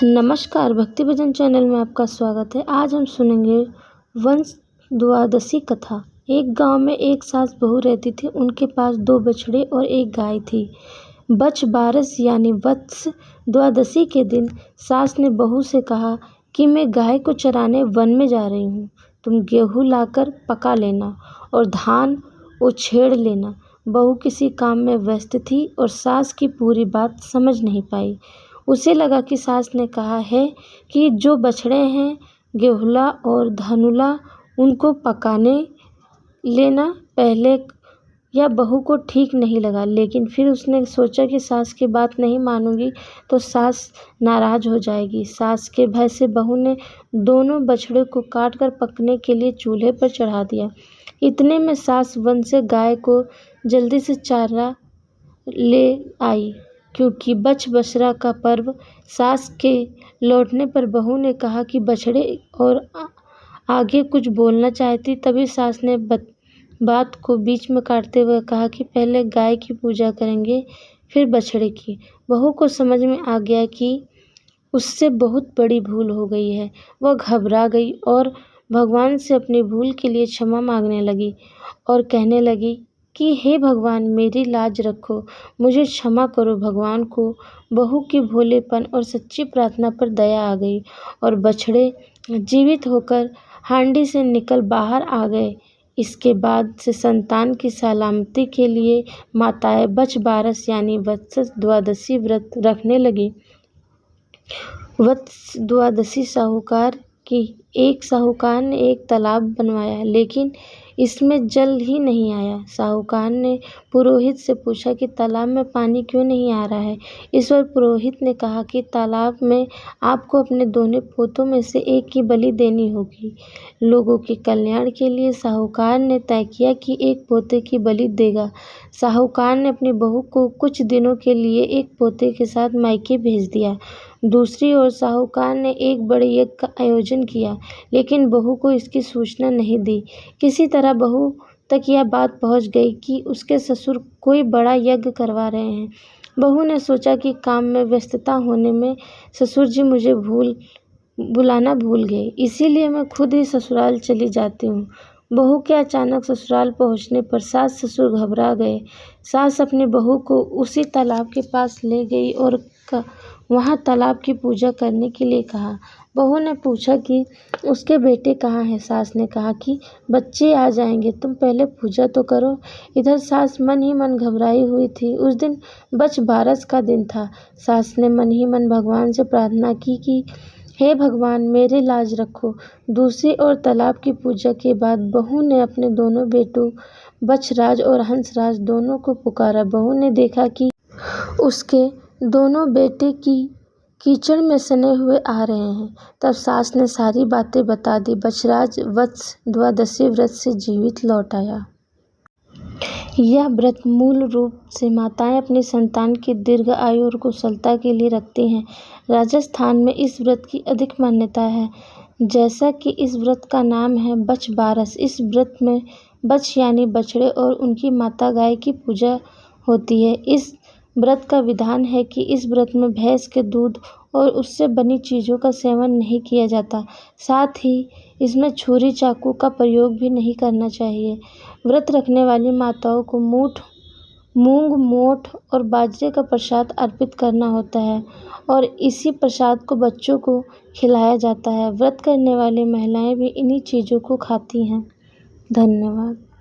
नमस्कार, भक्ति भजन चैनल में आपका स्वागत है। आज हम सुनेंगे वंश द्वादशी कथा। एक गांव में एक सास बहू रहती थी। उनके पास 2 बछड़े और 1 गाय थी। बछ बारस यानी वत्स द्वादशी के दिन सास ने बहू से कहा कि मैं गाय को चराने वन में जा रही हूँ। तुम गेहूँ लाकर पका लेना और धान उछेड़ लेना। बहू किसी काम में व्यस्त थी और सास की पूरी बात समझ नहीं पाई। उसे लगा कि सास ने कहा है कि जो बछड़े हैं गेहुला और धनुला उनको पकाने लेना। पहले यह बहू को ठीक नहीं लगा, लेकिन फिर उसने सोचा कि सास की बात नहीं मानूंगी तो सास नाराज हो जाएगी। सास के भय से बहू ने दोनों बछड़े को काट कर पकने के लिए चूल्हे पर चढ़ा दिया। इतने में सास वन से गाय को जल्दी से चारा ले आई। क्योंकि बछ बछड़ा का पर्व सास के लौटने पर बहू ने कहा कि बछड़े और आगे कुछ बोलना चाहती, तभी सास ने बात को बीच में काटते हुए कहा कि पहले गाय की पूजा करेंगे फिर बछड़े की। बहू को समझ में आ गया कि उससे बहुत बड़ी भूल हो गई है। वह घबरा गई और भगवान से अपनी भूल के लिए क्षमा मांगने लगी और कहने लगी कि हे भगवान, मेरी लाज रखो, मुझे क्षमा करो। भगवान को बहू की भोलेपन और सच्ची प्रार्थना पर दया आ गई और बछड़े जीवित होकर हांडी से निकल बाहर आ गए। इसके बाद से संतान की सलामती के लिए माताएं बछ बारस यानी वत्स द्वादशी व्रत रखने लगी। वत्स द्वादशी साहूकार की। एक साहूकार ने एक तालाब बनवाया, लेकिन इसमें जल ही नहीं आया। साहूकार ने पुरोहित से पूछा कि तालाब में पानी क्यों नहीं आ रहा है। इस पर पुरोहित ने कहा कि तालाब में आपको अपने दोनों पोतों में से एक की बलि देनी होगी। लोगों के कल्याण के लिए साहूकार ने तय किया कि एक पोते की बलि देगा। साहूकार ने अपनी बहू को कुछ दिनों के लिए एक पोते के साथ मायके भेज दिया। दूसरी ओर साहूकार ने एक बड़े यज्ञ का आयोजन किया, लेकिन बहू को इसकी सूचना नहीं दी। किसी तरह बहू तक यह बात पहुंच गई कि उसके ससुर कोई बड़ा यज्ञ करवा रहे हैं। बहू ने सोचा कि काम में व्यस्तता होने में ससुर जी मुझे बुलाना भूल गए, इसीलिए मैं खुद ही ससुराल चली जाती हूँ। बहू के अचानक ससुराल पहुंचने पर सास ससुर घबरा गए। सास अपनी बहू को उसी तालाब के पास ले गई और वहां तालाब की पूजा करने के लिए कहा। बहू ने पूछा कि उसके बेटे कहाँ हैं। सास ने कहा कि बच्चे आ जाएंगे, तुम पहले पूजा तो करो। इधर सास मन ही मन घबराई हुई थी। उस दिन बछ बारस का दिन था। सास ने मन ही मन भगवान से प्रार्थना की कि हे भगवान, मेरी लाज रखो। दूसरी ओर तालाब की पूजा के बाद बहू ने अपने दोनों बेटों बछराज और हंसराज दोनों को पुकारा। बहू ने देखा कि उसके दोनों बेटे कीचड़ में सने हुए आ रहे हैं। तब सास ने सारी बातें बता दी। बछराज वत्स द्वादशी व्रत से जीवित लौट आया। यह व्रत मूल रूप से माताएं अपनी संतान की दीर्घ आयु और कुशलता के लिए रखती हैं। राजस्थान में इस व्रत की अधिक मान्यता है। जैसा कि इस व्रत का नाम है बछ बारस, इस व्रत में बछ यानी बछड़े और उनकी माता गाय की पूजा होती है। इस व्रत का विधान है कि इस व्रत में भैंस के दूध और उससे बनी चीज़ों का सेवन नहीं किया जाता। साथ ही इसमें छुरी चाकू का प्रयोग भी नहीं करना चाहिए। व्रत रखने वाली माताओं को मूंग, मोठ और बाजरे का प्रसाद अर्पित करना होता है और इसी प्रसाद को बच्चों को खिलाया जाता है। व्रत करने वाली महिलाएं भी इन्हीं चीज़ों को खाती हैं। धन्यवाद।